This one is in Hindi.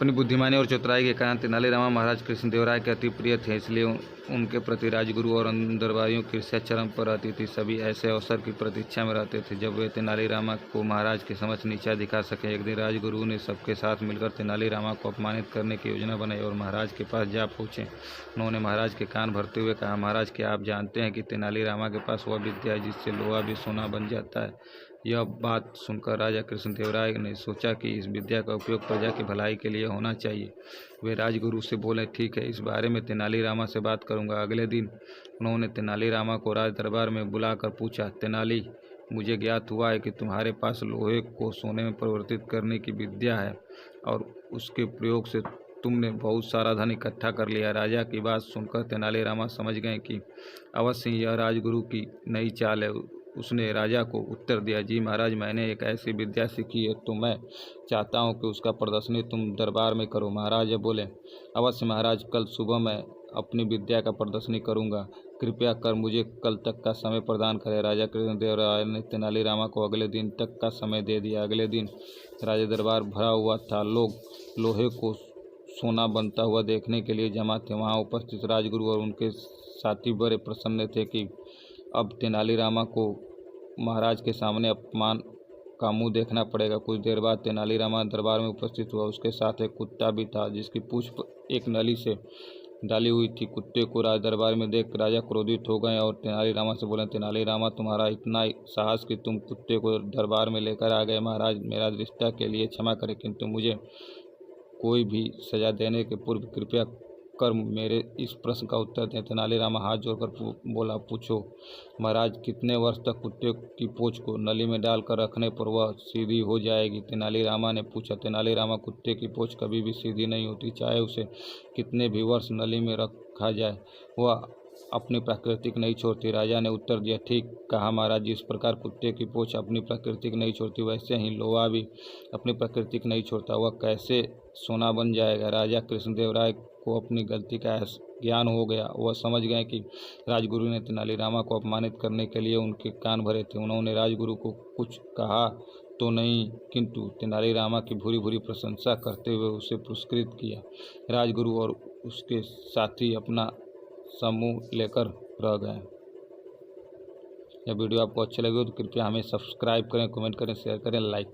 अपनी बुद्धिमानी और चतुराई के कारण तेनालीरामा महाराज कृष्णदेवराय के अति प्रिय थे, इसलिए उनके प्रति राजगुरु और दरबारियों की ईर्ष्या चरम पर रहती थी। सभी ऐसे अवसर की प्रतीक्षा में रहते थे जब वे तेनालीरामा को महाराज के समक्ष नीचा दिखा सके। एक दिन राजगुरु ने सबके साथ मिलकर तेनालीरामा को अपमानित करने की योजना बनाई और महाराज के पास जा पहुँचे। उन्होंने महाराज के कान भरते हुए कहा, महाराज, क्या आप जानते हैं कि तेनालीरामा के पास वह विद्या है जिससे लोहा भी सोना बन जाता है। यह बात सुनकर राजा कृष्णदेवराय ने सोचा कि इस विद्या का उपयोग प्रजा की भलाई के लिए होना चाहिए। वे राजगुरु से बोले, ठीक है, इस बारे में तेनालीरामा से बात करूंगा। अगले दिन उन्होंने तेनालीरामा को राज दरबार में बुलाकर पूछा, तेनाली, मुझे ज्ञात हुआ है कि तुम्हारे पास लोहे को सोने में परिवर्तित करने की विद्या है और उसके प्रयोग से तुमने बहुत सारा धन इकट्ठा कर लिया। राजा की बात सुनकर तेनालीरामा समझ गए कि अवश्य ही यह राजगुरु की नई चाल है। उसने राजा को उत्तर दिया, जी महाराज, मैंने एक ऐसी विद्या सीखी है तो मैं चाहता हूँ कि उसका प्रदर्शनी तुम दरबार में करो। महाराज बोले, अवश्य महाराज, कल सुबह मैं अपनी विद्या का प्रदर्शनी करूँगा। कृपया कर मुझे कल तक का समय प्रदान करें। राजा कृष्णदेवराय ने तेनालीरामा को अगले दिन तक का समय दे दिया। अगले दिन राजा दरबार भरा हुआ था। लोग लोहे को सोना बनता हुआ देखने के लिए जमा थे। वहाँ उपस्थित राजगुरु और उनके साथी बड़े प्रसन्न थे कि अब तेनालीरामा को महाराज के सामने अपमान का मुंह देखना पड़ेगा। कुछ देर बाद तेनालीरामा दरबार में उपस्थित हुआ। उसके साथ एक कुत्ता भी था जिसकी पूंछ एक नली से डाली हुई थी। कुत्ते को राज दरबार में देख राजा क्रोधित हो गए और तेनालीरामा से बोले, तेनालीरामा, तुम्हारा इतना साहस कि तुम कुत्ते को दरबार में लेकर आ गए। महाराज, मेरा दृष्टा के लिए क्षमा करें, किंतु मुझे कोई भी सजा देने के पूर्व कृपया कर मेरे इस प्रश्न का उत्तर दें। तेनालीरामा हाथ जोड़कर बोला, पूछो महाराज, कितने वर्ष तक कुत्ते की पूंछ को नली में डालकर रखने पर वह सीधी हो जाएगी? तेनालीरामा ने पूछा। तेनालीरामा, कुत्ते की पूंछ कभी भी सीधी नहीं होती, चाहे उसे कितने भी वर्ष नली में रखा जाए, वह अपनी प्रकृति नहीं छोड़ती। राजा ने उत्तर दिया, ठीक कहा महाराज, जिस प्रकार कुत्ते की पूंछ अपनी प्रकृति नहीं छोड़ती, वैसे ही लोहा भी अपनी प्रकृति नहीं छोड़ता। वह कैसे सोना बन जाएगा? राजा कृष्णदेवराय को अपनी गलती का ज्ञान हो गया। वह समझ गए कि राजगुरु ने तेनालीरामा को अपमानित करने के लिए उनके कान भरे थे। उन्होंने राजगुरु को कुछ कहा तो नहीं, किंतु तेनालीरामा की भूरी भूरी प्रशंसा करते हुए उसे पुरस्कृत किया। राजगुरु और उसके साथी अपना समूह लेकर रह गए। यह वीडियो आपको अच्छा लगे तो कृपया हमें सब्सक्राइब करें, कमेंट करें, शेयर करें, लाइक